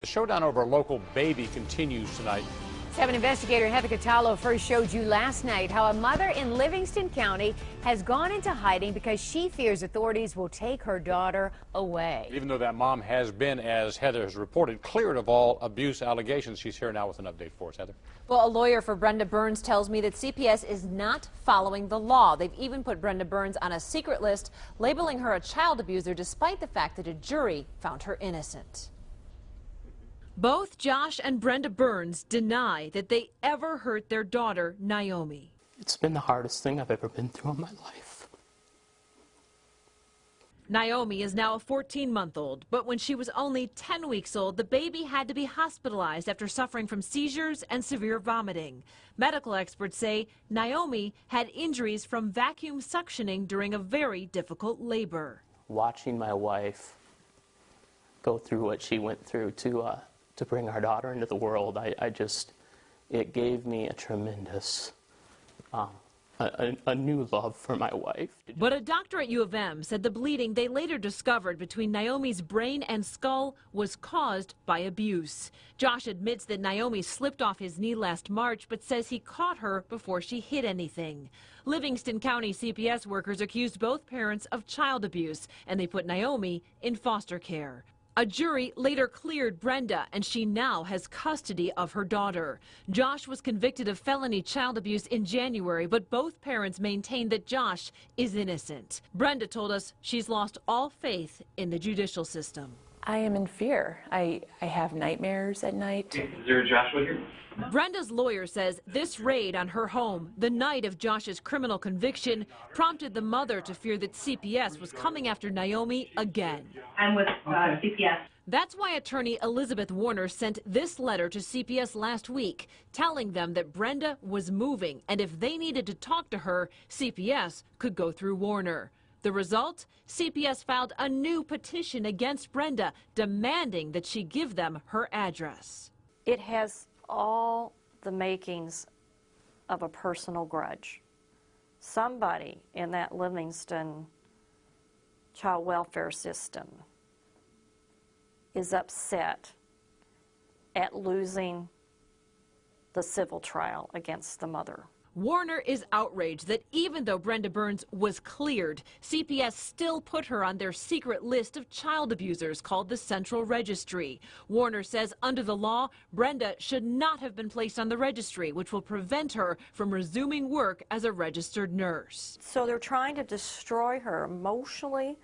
The showdown over a local baby continues tonight. 7 investigator Heather Catallo first showed you last night how a mother in Livingston County has gone into hiding because she fears authorities will take her daughter away. Even though that mom has been, as Heather has reported, cleared of all abuse allegations. She's here now with an update for us. Heather. Well, a lawyer for Brenda Burns tells me that CPS is not following the law. They've even put Brenda Burns on a secret list, labeling her a child abuser despite the fact that a jury found her innocent. Both Josh and Brenda Burns deny that they ever hurt their daughter, Naomi. It's been the hardest thing I've ever been through in my life. Naomi is now a 14-month-old, but when she was only 10 weeks old, the baby had to be hospitalized after suffering from seizures and severe vomiting. Medical experts say Naomi had injuries from vacuum suctioning during a very difficult labor. Watching my wife go through what she went through to bring our daughter into the world, it gave me a tremendous, a new love for my wife. But a doctor at U of M said the bleeding they later discovered between Naomi's brain and skull was caused by abuse. Josh admits that Naomi slipped off his knee last March, but says he caught her before she hit anything. Livingston County CPS workers accused both parents of child abuse, and they put Naomi in foster care. A jury later cleared Brenda, and she now has custody of her daughter. Josh was convicted of felony child abuse in January, but both parents maintain that Josh is innocent. Brenda told us she's lost all faith in the judicial system. I am in fear. I have nightmares at night. Is there a Joshua here? Brenda's lawyer says this raid on her home, the night of Josh's criminal conviction, prompted the mother to fear that CPS was coming after Naomi again. I'm with CPS. That's why attorney Elizabeth Warner sent this letter to CPS last week, telling them that Brenda was moving, and if they needed to talk to her, CPS could go through Warner. The result? CPS filed a new petition against Brenda, demanding that she give them her address. It has all the makings of a personal grudge. Somebody in that Livingston child welfare system is upset at losing the civil trial against the mother. Warner is outraged that even though Brenda Burns was cleared, CPS still put her on their secret list of child abusers called the Central Registry. Warner says under the law, Brenda should not have been placed on the registry, which will prevent her from resuming work as a registered nurse. So they're trying to destroy her emotionally,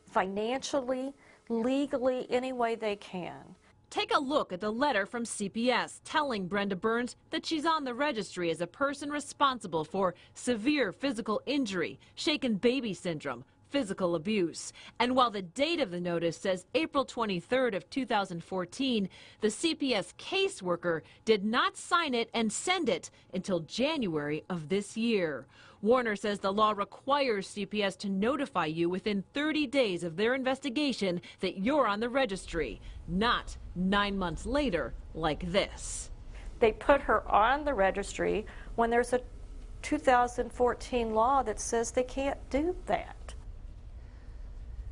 financially, legally, any way they can. Take a look at the letter from CPS telling Brenda Burns that she's on the registry as a person responsible for severe physical injury, shaken baby syndrome, physical abuse. And while the date of the notice says April 23rd of 2014, the CPS caseworker did not sign it and send it until January of this year. Warner says the law requires CPS to notify you within 30 days of their investigation that you're on the registry, not 9 months later like this. They put her on the registry when there's a 2014 law that says they can't do that.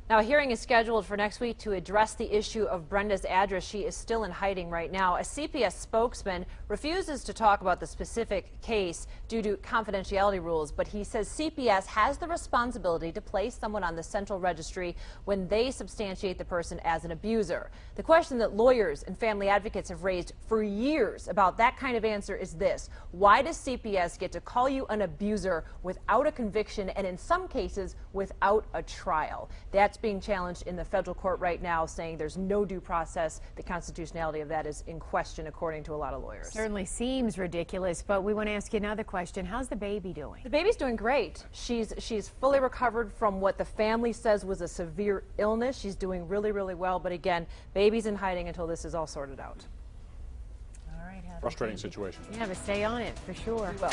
Now, a hearing is scheduled for next week to address the issue of Brenda's address. She is still in hiding right now. A CPS spokesman refuses to talk about the specific case due to confidentiality rules, but he says CPS has the responsibility to place someone on the central registry when they substantiate the person as an abuser. The question that lawyers and family advocates have raised for years about that kind of answer is this: why does CPS get to call you an abuser without a conviction and in some cases without a trial? That's being challenged in the federal court right now, saying there's no due process. The constitutionality of that is in question, according to a lot of lawyers. Certainly seems ridiculous, but we want to ask you another question. How's the baby doing? The baby's doing great. She's fully recovered from what the family says was a severe illness. She's doing really, really well. But again, baby's in hiding until this is all sorted out. All right, Heather. Frustrating situation. Yeah, but stay on it for sure. We will.